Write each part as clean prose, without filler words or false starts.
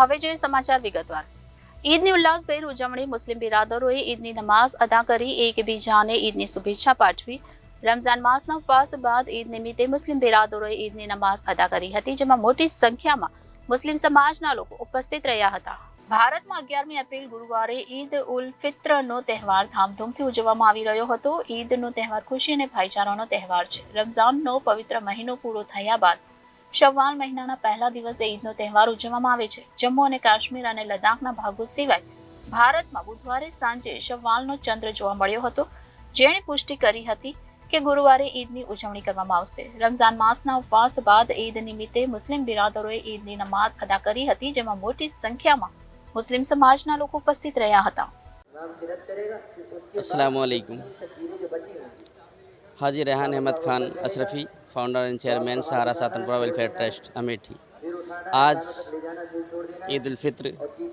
હવે જોઈએ સમાચાર વિગતવાર। ઈદની ઉલ્લાસભેર ઉજવણી। મુસ્લિમ બિરાદરોએ ઈદની નમાઝ અદા કરી એકબીજાને ઈદની શુભેચ્છા પાઠવી। રમઝાન માસના ઉપવાસ બાદ ઈદ નિમિત્તે મુસ્લિમ બિરાદરોએ ઈદની નમાઝ અદા કરી હતી, જેમાં મોટી સંખ્યામાં મુસ્લિમ સમાજના લોકો ઉપસ્થિત રહ્યા હતા। ભારતમાં 11મી એપ્રિલ ગુરુવારે ઈદ ઉલ ફિત્રનો તહેવાર ધામધૂમથી ઉજવવામાં આવી રહ્યો હતો। ઈદનો તહેવાર ખુશી અને ભાઈચારાનો તહેવાર છે। રમઝાનનો પવિત્ર મહિનો પૂરો થયા બાદ શવ્વાલ મહિનાના પહેલા દિવસે ઈદનો તહેવાર ઉજવવામાં આવે છે। જમ્મુ અને કાશ્મીર અને લદ્દાખના ભાગો સિવાય ભારતમાં બુધવારે સાંજે શવ્વાલનો ચંદ્ર જોવા મળ્યો હતો, જેણે પુષ્ટિ કરી હતી કે ગુરુવારે ઈદની ઉજવણી કરવામાં આવશે। રમઝાન માસના ઉપવાસ બાદ ઈદ નિમિત્તે મુસ્લિમ બિરાદરોએ ઈદની નમાઝ અદા કરી હતી, જેમાં મોટી સંખ્યામાં મુસ્લિમ સમાજના લોકો ઉપસ્થિત રહ્યા હતા। अस्सलाम वालेकुम। Haji Rehan Ahmad Khan Ashrafi, founder and chairman Sahara Satanpura welfare trust Amethi. आज ईद उल फित्र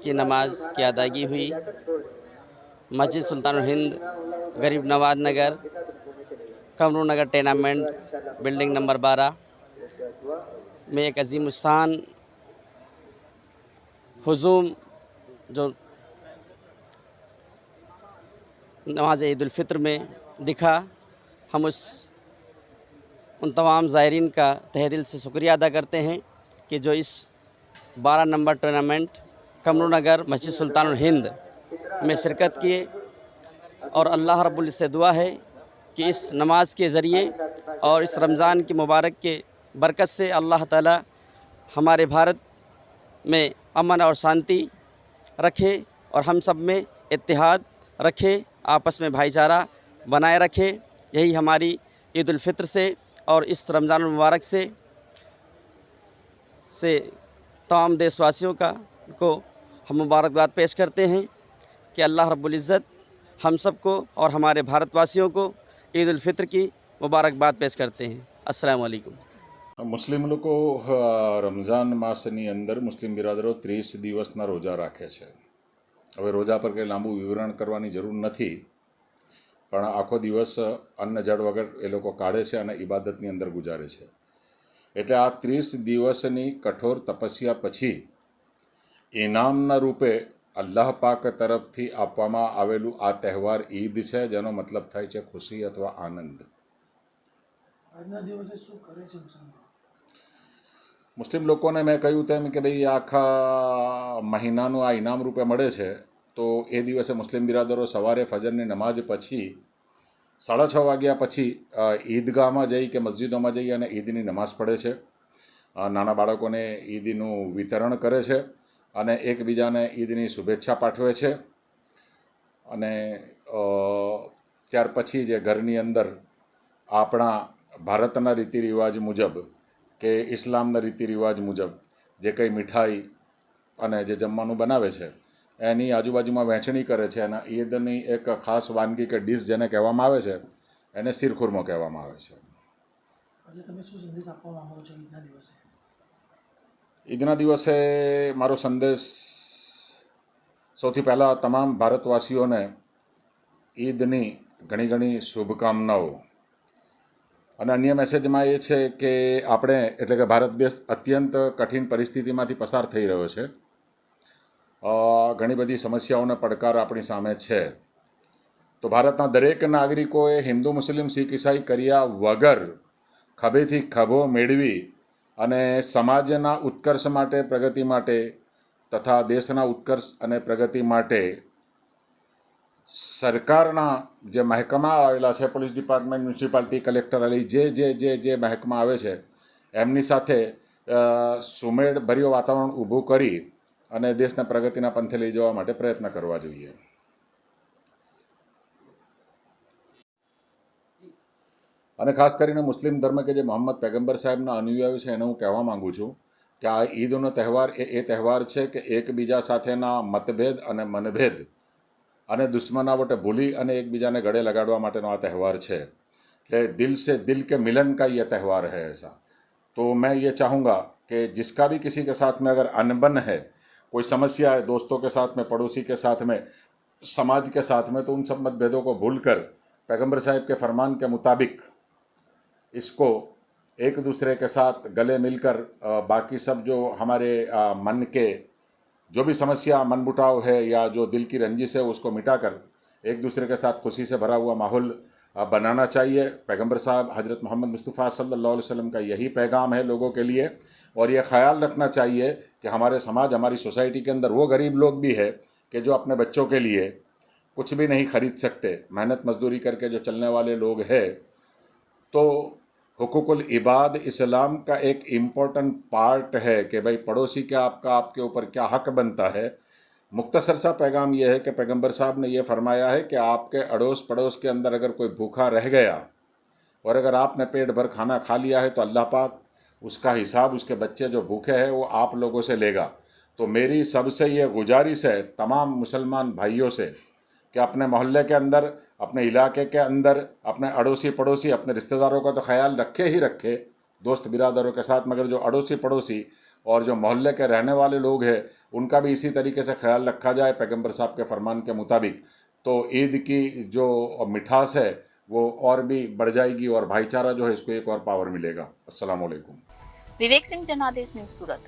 की नमाज की अदायगी हुई। मस्जिद सुल्तानुल हिंद, गरीब नवाज नगर, कमरू नगर टेनामेंट बिल्डिंग नंबर 12 में एक अजीम शान हुजूम जो नमाज ईद उल फित्र में दिखा, हम उन तमाम ज़ायरीन का तहे दिल से शुक्रिया अदा करते हैं कि जो इस 12 नंबर टूर्नामेंट कमरू नगर मस्जिद सुल्तानुल हिंद में शिरकत किए। और अल्लाह रब्बुल इज़्ज़त से दुआ है कि इस नमाज के ज़रिए और इस रमज़ान की मुबारक के बरकत से अल्लाह ताला हमारे भारत में अमन और शांति रखे और हम सब में इत्तेहाद रखे, आपस में भाईचारा बनाए रखे। यही हमारी ईद उल फित्र से और इस रमज़ान मुबारक से तमाम देशवासियों को हम मुबारकबाद पेश करते हैं कि अल्लाह रब्बुल इज़्ज़त हम सबको और हमारे भारतवासियों को ईद उल फित्र की मुबारकबाद पेश करते हैं। अस्सलाम वालेकुम। મુસ્લિમ લોકો રમઝાન માસની અંદર મુસ્લિમ બિરાદરો 30 દિવસના રોજા રાખે છે। હવે રોજા પર કંઈ લાંબુ વિવરણ કરવાની જરૂર નથી, પણ આખો દિવસ અન્ન જળ વગર એ લોકો કાઢે છે અને ઇબાદતની અંદર ગુજારે છે। એટલે આ 30 દિવસની કઠોર તપસ્યા પછી ઇનામના રૂપે અલ્લાહ પાક તરફથી આપવામાં આવેલું આ તહેવાર ઈદ છે, જેનો મતલબ થાય છે ખુશી અથવા આનંદ। આજના દિવસે શું કરે છે મુસ્લિમ લોકોને મેં કહ્યું તેમ કે ભાઈ આખા મહિનાનું આ ઇનામ રૂપે મળે છે, તો એ દિવસે મુસ્લિમ બિરાદરો સવારે ફજરની નમાજ પછી 6:30 વાગ્યા પછી ઈદગાહમાં જઈ કે મસ્જિદોમાં જઈ અને ઈદની નમાઝ પઢે છે। નાના બાળકોને ઈદનું વિતરણ કરે છે અને એકબીજાને ઈદની શુભેચ્છા પાઠવે છે। અને ત્યાર પછી જે ઘરની અંદર આપણા ભારતના રીતિ રિવાજ મુજબ કે ઇસ્લામના રીતિ રિવાજ મુજબ જે કંઈ મીઠાઈ અને જે જમવાનું બનાવે છે એની આજુબાજુમાં વહેંચણી કરે છે। અને ઈદની એક ખાસ વાનગી કે ડીશ જેને કહેવામાં આવે છે એને શીરખુરમો કહેવામાં આવે છે। આજે તમે શું સંદેશ આપવા માંગો છો ઈદના દિવસે? ઈદના દિવસે મારો સંદેશ સૌથી પહેલાં તમામ ભારતવાસીઓને ઈદની ઘણી ઘણી શુભકામનાઓ। અને અન્ય મેસેજમાં એ છે કે આપણે એટલે કે ભારત દેશ અત્યંત કઠિન પરિસ્થિતિમાંથી પસાર થઈ રહ્યો છે। ઘણી બધી સમસ્યાઓને પડકાર આપણી સામે છે, તો ભારતના દરેક નાગરિકોએ હિન્દુ મુસ્લિમ શીખ ઈસાઈ કર્યા વગર ખભેથી ખભો મેળવી અને સમાજના ઉત્કર્ષ માટે, પ્રગતિ માટે તથા દેશના ઉત્કર્ષ અને પ્રગતિ માટે સરકારના જે મહેકમા આવેલા છે, પોલીસ ડિપાર્ટમેન્ટ, મ્યુનિસિપાલિટી, કલેક્ટરાલય, જે મહેકમા આવે છે એમની સાથે સુમેળભર્યું વાતાવરણ ઊભું કરી અને દેશને પ્રગતિના પંથે લઈ જવા માટે પ્રયત્ન કરવા જોઈએ। અને ખાસ કરીને મુસ્લિમ ધર્મ કે જે મોહમ્મદ પૈગંબર સાહેબના અનુયાયી છે એને હું કહેવા માગું છું કે આ ઈદનો તહેવાર એ તહેવાર છે કે એકબીજા સાથેના મતભેદ અને મનભેદ અને દુશ્મનાવટ ભૂલી અને એકબીજાને ગળે લગાડવા માટેનો આ તહેવાર છે। એટલે દિલ से दिल के मिलन का ये त्यौहार है ऐसा। तो मैं ये चाहूँगा कि जिसका भी किसी के साथ में अगर अनबन है, कोई समस्या है दोस्तों के साथ में, पड़ोसी के साथ में, समाज के साथ में, तो उन सब मतभेदों को भूलकर पैगंबर साहब के फरमान के मुताबिक इसको एक दूसरे के साथ गले मिलकर बाकी सब जो हमारे मन के जो भी समस्या मनमुटाव है या जो दिल की रंजिश है उसको मिटाकर एक दूसरे के साथ खुशी से भरा हुआ माहौल बनाना चाहिए। पैगंबर साहब हज़रत मोहम्मद मुस्तफ़ा सल्लल्लाहु अलैहि वसल्लम का यही पैगाम है लोगों के लिए। और ये ख्याल रखना चाहिए कि हमारे समाज, हमारी सोसाइटी के अंदर वो गरीब लोग भी है कि जो अपने बच्चों के लिए कुछ भी नहीं खरीद सकते, मेहनत मजदूरी करके जो चलने वाले लोग हैं। तो हुकूकुल इबाद इस्लाम का एक इम्पोर्टेंट पार्ट है कि भाई पड़ोसी का आपके ऊपर क्या हक बनता है। मुख्तसर सा पैगाम यह है कि पैगंबर साहब ने यह फरमाया है कि आपके अड़ोस पड़ोस के अंदर अगर कोई भूखा रह गया और अगर आपने पेट भर खाना खा लिया है तो अल्लाह पाक उसका हिसाब उसके बच्चे जो भूखे हैं वो आप लोगों से लेगा। तो मेरी सबसे ये गुजारिश है तमाम मुसलमान भाइयों से कि अपने मोहल्ले के अंदर, अपने इलाके के अंदर, अपने अड़ोसी पड़ोसी, अपने रिश्तेदारों का तो ख्याल रखे ही रखे, दोस्त बिरादरों के साथ, मगर जो अड़ोसी पड़ोसी और जो मोहल्ले के रहने वाले लोग हैं उनका भी इसी तरीके से ख्याल रखा जाए पैगंबर साहब के फरमान के मुताबिक। तो ईद की जो मिठास है वो और भी बढ़ जाएगी और भाईचारा जो है इसको एक और पावर मिलेगा। अस्सलाम वालेकुम। विवेक सिंह, जनादेश न्यूज़, सूरत।